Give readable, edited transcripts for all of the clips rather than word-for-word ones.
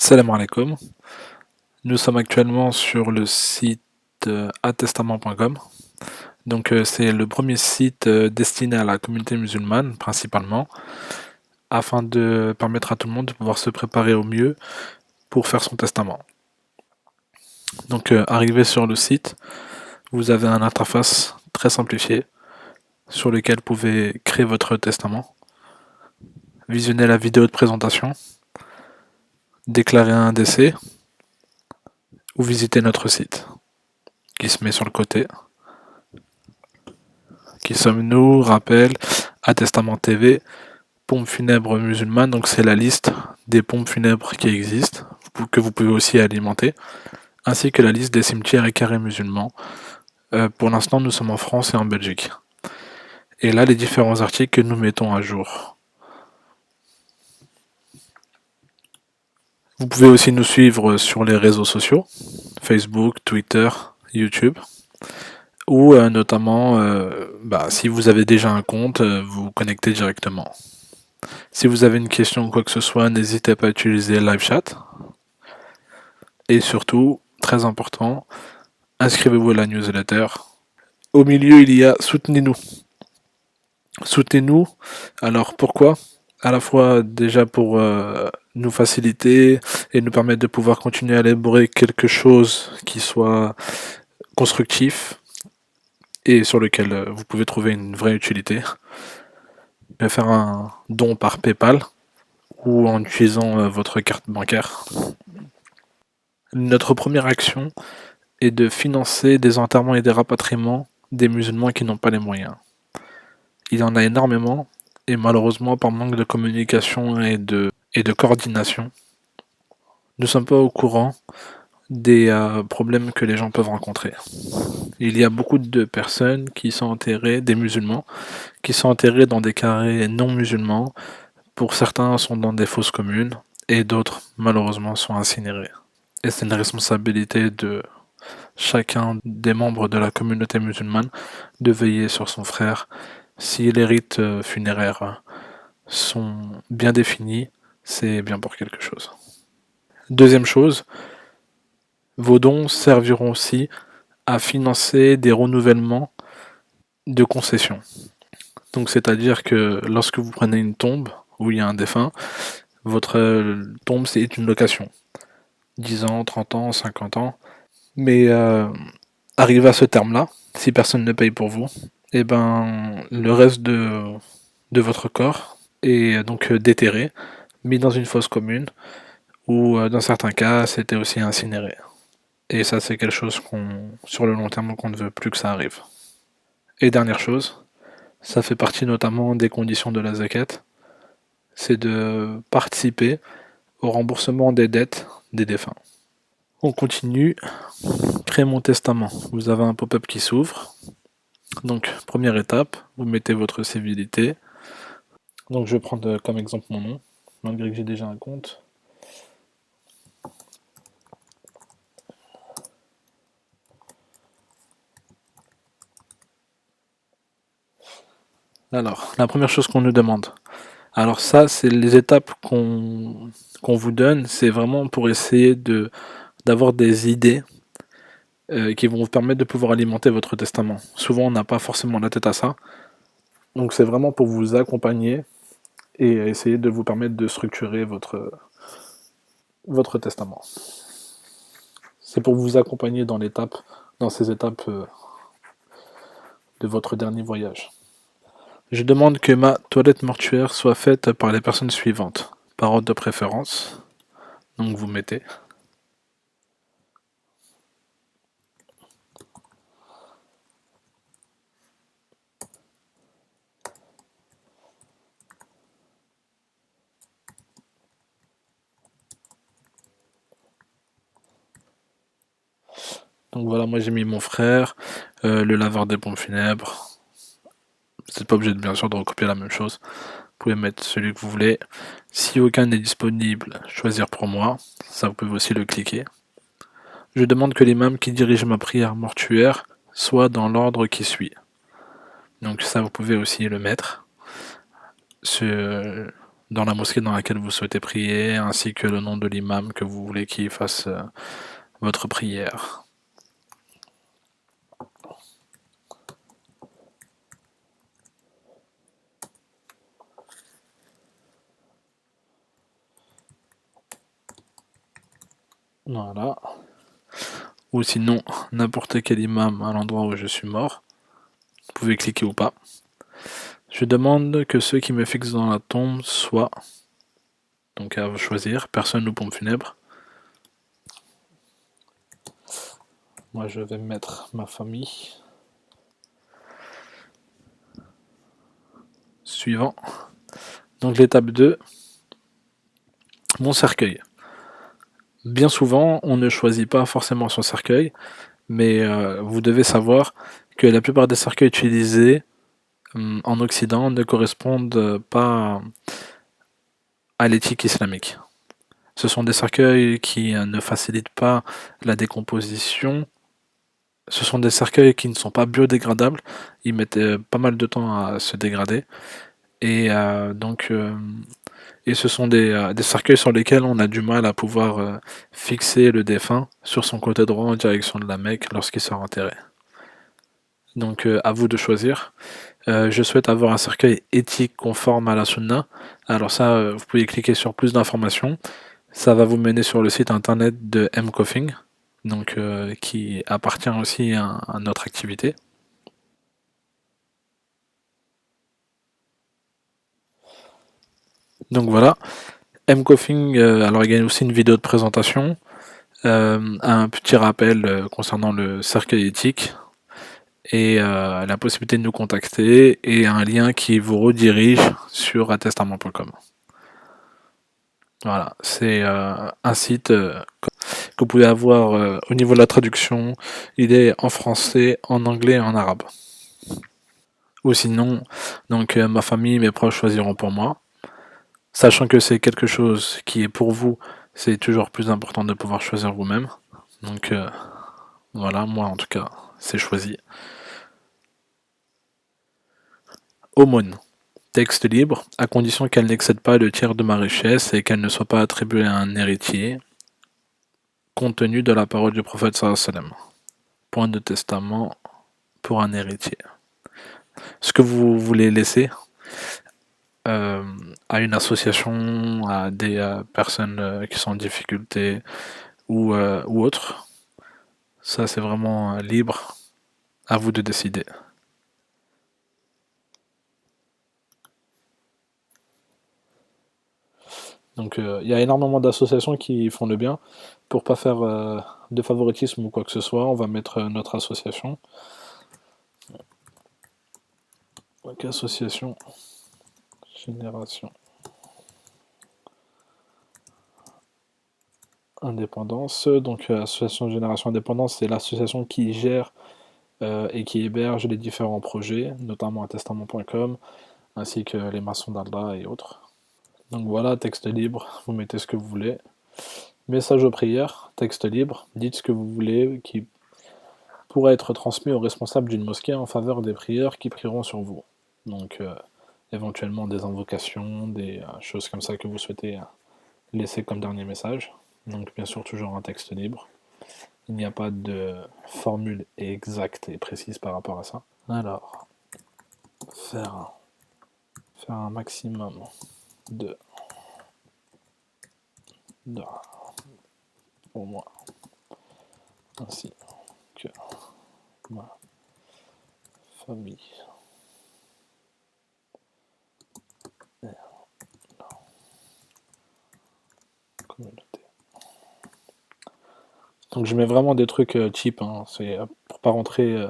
Salam alaikum. Nous sommes actuellement sur le site atestament.com. Donc c'est le premier site destiné à la communauté musulmane principalement, afin de permettre à tout le monde de pouvoir se préparer au mieux pour faire son testament. Donc arrivé sur le site, vous avez un interface très simplifié sur lequel vous pouvez créer votre testament, visionner la vidéo de présentation, déclarer un décès ou visiter notre site qui se met sur le côté. Qui sommes-nous? Rappel, Attestament TV, pompe funèbre musulmane, donc c'est la liste des pompes funèbres qui existent, que vous pouvez aussi alimenter, ainsi que la liste des cimetières et carrés musulmans. Pour l'instant, nous sommes en France et en Belgique. Et là, les différents articles que nous mettons à jour. Vous pouvez aussi nous suivre sur les réseaux sociaux, Facebook, Twitter, YouTube, ou notamment, si vous avez déjà un compte, vous vous connectez directement. Si vous avez une question ou quoi que ce soit, n'hésitez pas à utiliser live chat. Et surtout, très important, inscrivez-vous à la newsletter. Au milieu, il y a soutenez-nous. Soutenez-nous. Alors pourquoi? À la fois déjà pour nous faciliter et nous permettre de pouvoir continuer à élaborer quelque chose qui soit constructif et sur lequel vous pouvez trouver une vraie utilité. Vous pouvez faire un don par PayPal ou en utilisant votre carte bancaire. Notre première action est de financer des enterrements et des rapatriements des musulmans qui n'ont pas les moyens. Il y en a énormément, et malheureusement par manque de communication et de coordination, nous ne sommes pas au courant des problèmes que les gens peuvent rencontrer. Il y a beaucoup de personnes qui sont enterrées, des musulmans, qui sont enterrés dans des carrés non musulmans. Pour certains sont dans des fosses communes, et d'autres malheureusement sont incinérés. Et c'est une responsabilité de chacun des membres de la communauté musulmane de veiller sur son frère. Si les rites funéraires sont bien définis, c'est bien pour quelque chose. Deuxième chose, vos dons serviront aussi à financer des renouvellements de concessions. Donc c'est-à-dire que lorsque vous prenez une tombe où il y a un défunt, votre tombe c'est une location. 10 ans, 30 ans, 50 ans. Mais arrivé à ce terme-là, si personne ne paye pour vous, et ben le reste de votre corps est donc déterré, mis dans une fosse commune, ou dans certains cas, c'était aussi incinéré. Et ça, c'est quelque chose sur le long terme, qu'on ne veut plus que ça arrive. Et dernière chose, ça fait partie notamment des conditions de la zakat, c'est de participer au remboursement des dettes des défunts. On continue. Créer mon testament. Vous avez un pop-up qui s'ouvre. Donc, première étape, vous mettez votre civilité. Donc, je vais prendre comme exemple mon nom, malgré que j'ai déjà un compte. Alors, la première chose qu'on nous demande. Alors ça, c'est les étapes qu'on vous donne. C'est vraiment pour essayer d'avoir des idées qui vont vous permettre de pouvoir alimenter votre testament. Souvent, on n'a pas forcément la tête à ça. Donc, c'est vraiment pour vous accompagner et essayer de vous permettre de structurer votre testament. C'est pour vous accompagner dans ces étapes de votre dernier voyage. Je demande que ma toilette mortuaire soit faite par les personnes suivantes, par ordre de préférence. Donc vous mettez. Donc voilà, moi j'ai mis mon frère, le laveur des pompes funèbres. Vous n'êtes pas obligé bien sûr de recopier la même chose. Vous pouvez mettre celui que vous voulez. Si aucun n'est disponible, choisir pour moi. Ça, vous pouvez aussi le cliquer. Je demande que l'imam qui dirige ma prière mortuaire soit dans l'ordre qui suit. Donc ça, vous pouvez aussi le mettre. dans la mosquée dans laquelle vous souhaitez prier, ainsi que le nom de l'imam que vous voulez qu'il fasse votre prière. Voilà. Ou sinon, n'importe quel imam à l'endroit où je suis mort. Vous pouvez cliquer ou pas. Je demande que ceux qui me fixent dans la tombe soient, donc à vous choisir, personne ou pompe funèbre. Moi je vais mettre ma famille. Suivant. Donc l'étape 2, mon cercueil. Bien souvent, on ne choisit pas forcément son cercueil, mais vous devez savoir que la plupart des cercueils utilisés en Occident ne correspondent pas à l'éthique islamique. Ce sont des cercueils qui ne facilitent pas la décomposition. Ce sont des cercueils qui ne sont pas biodégradables. Ils mettent pas mal de temps à se dégrader. Et et ce sont des cercueils sur lesquels on a du mal à pouvoir fixer le défunt sur son côté droit en direction de la Mecque lorsqu'il sera enterré. Donc à vous de choisir. Je souhaite avoir un cercueil éthique conforme à la Sunna. Alors ça, vous pouvez cliquer sur plus d'informations. Ça va vous mener sur le site internet de mCoffing, donc qui appartient aussi à notre activité. Donc voilà, mCoffing, alors il y a aussi une vidéo de présentation, un petit rappel concernant le cercueil éthique et la possibilité de nous contacter et un lien qui vous redirige sur attestament.com. Voilà, c'est un site que vous pouvez avoir au niveau de la traduction. Il est en français, en anglais et en arabe. Ou sinon, donc ma famille, mes proches choisiront pour moi. Sachant que c'est quelque chose qui est pour vous, c'est toujours plus important de pouvoir choisir vous-même. Donc voilà, moi en tout cas, c'est choisi. Aumône. Texte libre, à condition qu'elle n'excède pas le tiers de ma richesse et qu'elle ne soit pas attribuée à un héritier, compte tenu de la parole du prophète sallallahu alayhi wa sallam. Point de testament pour un héritier. Ce que vous voulez laisser euh, à une association, à des personnes qui sont en difficulté ou autres, ça c'est vraiment libre, à vous de décider. Donc il y a énormément d'associations qui font le bien. Pour pas faire de favoritisme ou quoi que ce soit, on va mettre notre association. Donc association Génération Indépendance. Donc association Génération Indépendance, c'est l'association qui gère et qui héberge les différents projets, notamment attestament.com, ainsi que les maçons d'Allah et autres. Donc voilà, texte libre, vous mettez ce que vous voulez. Message aux prières, texte libre, dites ce que vous voulez qui pourra être transmis aux responsables d'une mosquée en faveur des prières qui prieront sur vous. Donc éventuellement des invocations, des choses comme ça que vous souhaitez laisser comme dernier message. Donc bien sûr toujours un texte libre. Il n'y a pas de formule exacte et précise par rapport à ça. Alors, faire un maximum de pour moi, ainsi que ma famille et la communauté. Donc je mets vraiment des trucs cheap, hein, c'est pour pas rentrer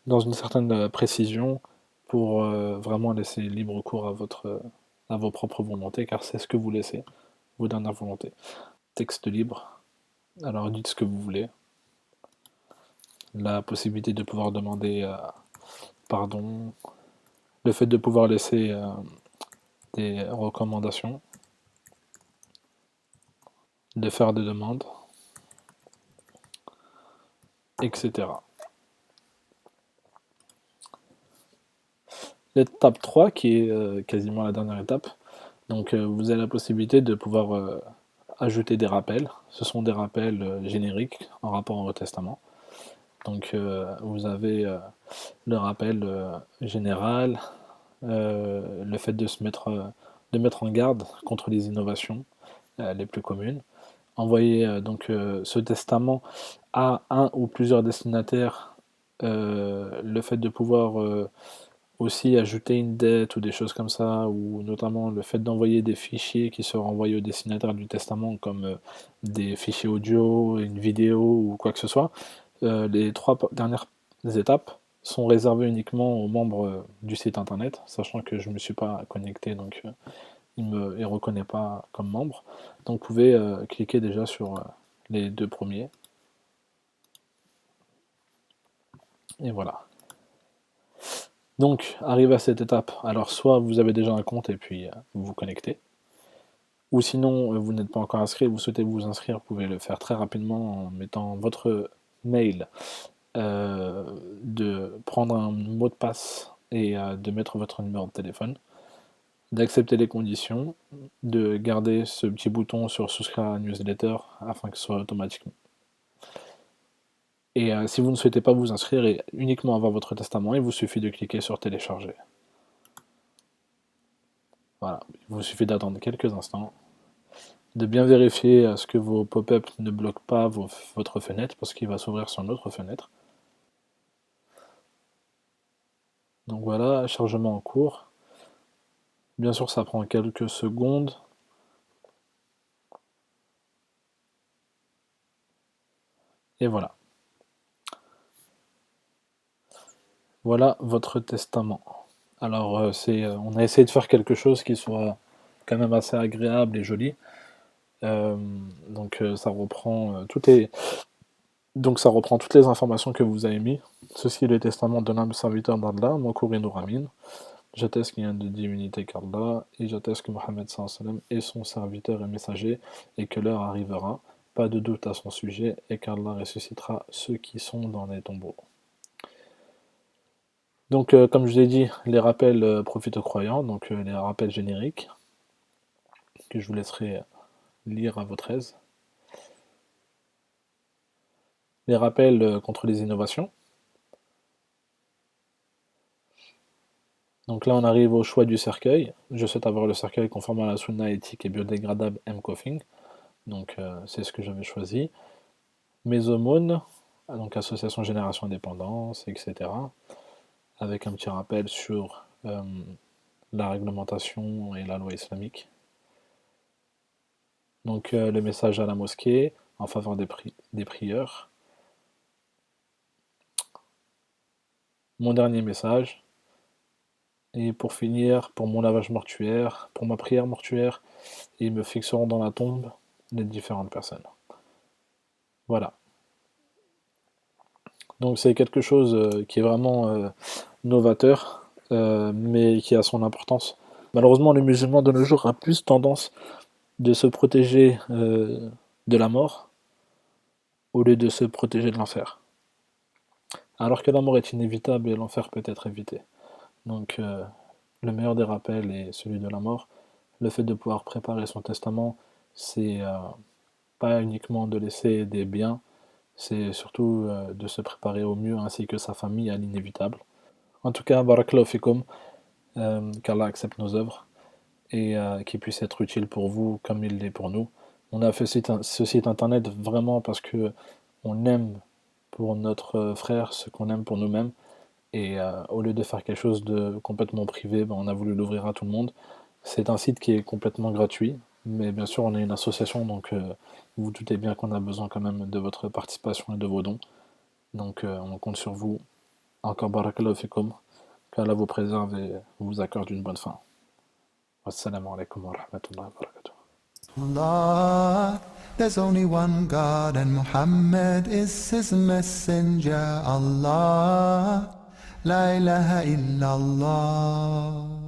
dans une certaine précision, pour vraiment laisser libre cours à vos propres volontés, car c'est ce que vous laissez, vos dernières volontés. Texte libre, alors dites ce que vous voulez. La possibilité de pouvoir demander pardon, le fait de pouvoir laisser des recommandations, de faire des demandes, etc. L'étape 3, qui est quasiment la dernière étape, Donc vous avez la possibilité de pouvoir ajouter des rappels. Ce sont des rappels génériques en rapport au testament. Donc vous avez le rappel général, le fait de mettre en garde contre les innovations les plus communes. Envoyer donc ce testament à un ou plusieurs destinataires, le fait de pouvoir aussi ajouter une dette ou des choses comme ça, ou notamment le fait d'envoyer des fichiers qui seront envoyés au destinataire du testament, comme des fichiers audio, une vidéo ou quoi que ce soit. Les trois dernières étapes sont réservées uniquement aux membres du site internet, sachant que je ne me suis pas connecté, donc il ne me reconnaît pas comme membre. Donc vous pouvez cliquer déjà sur les deux premiers. Et voilà. Donc, arrivé à cette étape, alors soit vous avez déjà un compte et puis vous vous connectez, ou sinon vous n'êtes pas encore inscrit, vous souhaitez vous inscrire, vous pouvez le faire très rapidement en mettant votre mail, de prendre un mot de passe et de mettre votre numéro de téléphone, d'accepter les conditions, de garder ce petit bouton sur souscrire à la newsletter afin que ce soit automatique. Et si vous ne souhaitez pas vous inscrire et uniquement avoir votre testament, il vous suffit de cliquer sur télécharger. Voilà, il vous suffit d'attendre quelques instants, de bien vérifier à ce que vos pop-up ne bloquent pas votre fenêtre, parce qu'il va s'ouvrir sur une autre fenêtre. Donc voilà, chargement en cours. Bien sûr, ça prend quelques secondes. Et voilà. Voilà votre testament. Alors, on a essayé de faire quelque chose qui soit quand même assez agréable et joli. Donc, ça reprend ça reprend toutes les informations que vous avez mis. Ceci est le testament d'un homme serviteur d'Allah, mon Kourino Ramin. J'atteste qu'il y a une divinité qu'Allah, et j'atteste que Mohammed sallam est son serviteur et messager, et que l'heure arrivera, pas de doute à son sujet, et qu'Allah ressuscitera ceux qui sont dans les tombeaux. Donc, comme je l'ai dit, les rappels profitent aux croyants, donc les rappels génériques, que je vous laisserai lire à votre aise. Les rappels contre les innovations. Donc là, on arrive au choix du cercueil. Je souhaite avoir le cercueil conforme à la sunna éthique et biodégradable M-Coffing. Donc c'est ce que j'avais choisi. Mes aumônes, donc association Génération Indépendance, etc. Avec un petit rappel sur la réglementation et la loi islamique. Donc le message à la mosquée en faveur des prieurs. Mon dernier message. Et pour finir, pour mon lavage mortuaire, pour ma prière mortuaire, ils me fixeront dans la tombe les différentes personnes. Voilà. Donc c'est quelque chose qui est vraiment novateur, mais qui a son importance. Malheureusement, les musulmans de nos jours ont plus tendance de se protéger de la mort au lieu de se protéger de l'enfer. Alors que la mort est inévitable et l'enfer peut être évité. Donc le meilleur des rappels est celui de la mort. Le fait de pouvoir préparer son testament, c'est pas uniquement de laisser des biens, c'est surtout de se préparer au mieux ainsi que sa famille à l'inévitable. En tout cas, barakallahu fikum, qu'Allah accepte nos œuvres et qu'il puisse être utile pour vous comme il l'est pour nous. On a fait ce site internet vraiment parce que on aime pour notre frère ce qu'on aime pour nous-mêmes, et au lieu de faire quelque chose de complètement privé, ben, on a voulu l'ouvrir à tout le monde. C'est un site qui est complètement gratuit, mais bien sûr on est une association, donc vous vous doutez bien qu'on a besoin quand même de votre participation et de vos dons. Donc on compte sur vous. Encore barakallahu fikum, qu'Allah vous préserve et vous accorde une bonne fin. Wassalamu alaikum wa rahmatullahi wa barakatuh. Allah, there's only one God and Muhammad is his messenger. Allah, la ilaha illallah.